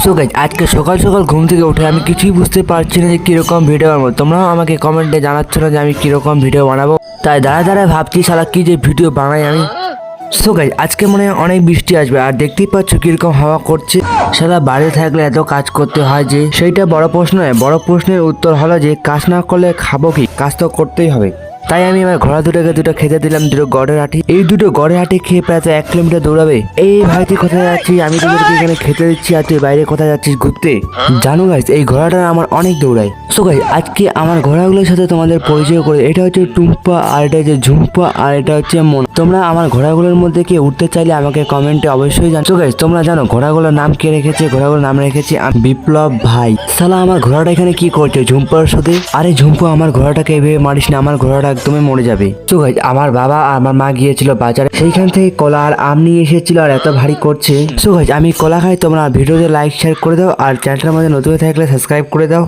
So guys আজকে সকাল সকাল ঘুম থেকে উঠে আমি কিছুই বুঝতে পারছি না যে কিরকম ভিডিও বানাবো। তোমরাও আমাকে কমেন্টে জানাচ্ছ না যে আমি কিরকম ভিডিও বানাবো, তাই দাঁড়ায় দাঁড়ায় ভাবছি শালা কি যে ভিডিও বানাই আমি। সো গাইজ আজকে মনে হয় অনেক বৃষ্টি আসবে, আর দেখতেই পাচ্ছ কিরকম হাওয়া করছে। শালা বাড়িতে থাকলে এত কাজ করতে হয় যে সেইটা বড় প্রশ্ন নয়। বড় প্রশ্নের উত্তর হলো যে কাজ না করলে খাবো কি, কাজ তো করতেই হবে। তাই আমি আমার ঘোড়া দুটোকে দুটো খেতে দিলাম, দুটো গড়ের হাঁটি। এই দুটো গড়ের হাঁটি খেয়ে প্রায় 1 কিলোমিটার দৌড়াবে। এই ভাই তুই কোথায় যাচ্ছিস? আমি তোদেরকে এখানে খেতে দিচ্ছি আর তুই বাইরে কোথায় যাচ্ছিস ঘুরতে? জানো গাইস এই ঘোড়াটা আমার অনেক দৌড়ায়। সো গাইস আজকে আমার ঘোড়াগুলোর সাথে তোমাদের পরিচয় করে, এটা হচ্ছে টুম্পা, আর এটা হচ্ছে ঝুম্পা, আর এটা হচ্ছে মন। তোমরা আমার ঘোড়াগুলোর মধ্যে কে উঠতে চাইলে আমাকে কমেন্টে অবশ্যই জানো। সো গাইস তোমরা জানো ঘোড়াগুলোর নাম কে রেখেছে? ঘোড়াগুলোর নাম রেখেছি বিপ্লব ভাই। শালা আমার ঘোড়াটা এখানে কি করছে ঝুম্পার সাথে? আরে ঝুম্পা আমার ঘোড়াটাকে এভাবে মারিস না, আমার ঘোড়াটা একদমই মরে যাবে। তো গাইস আমার বাবা আর আমার মা গিয়েছিল বাজারে, সেইখান থেকে কলা আর আম নিয়ে এসেছিল, আর এত ভারী করছে। সো গাইস আমি কলা খাই, তোমরা ভিডিওতে লাইক শেয়ার করে দাও, আর চ্যানেলটার মধ্যে নতুন থাকলে সাবস্ক্রাইব করে দাও।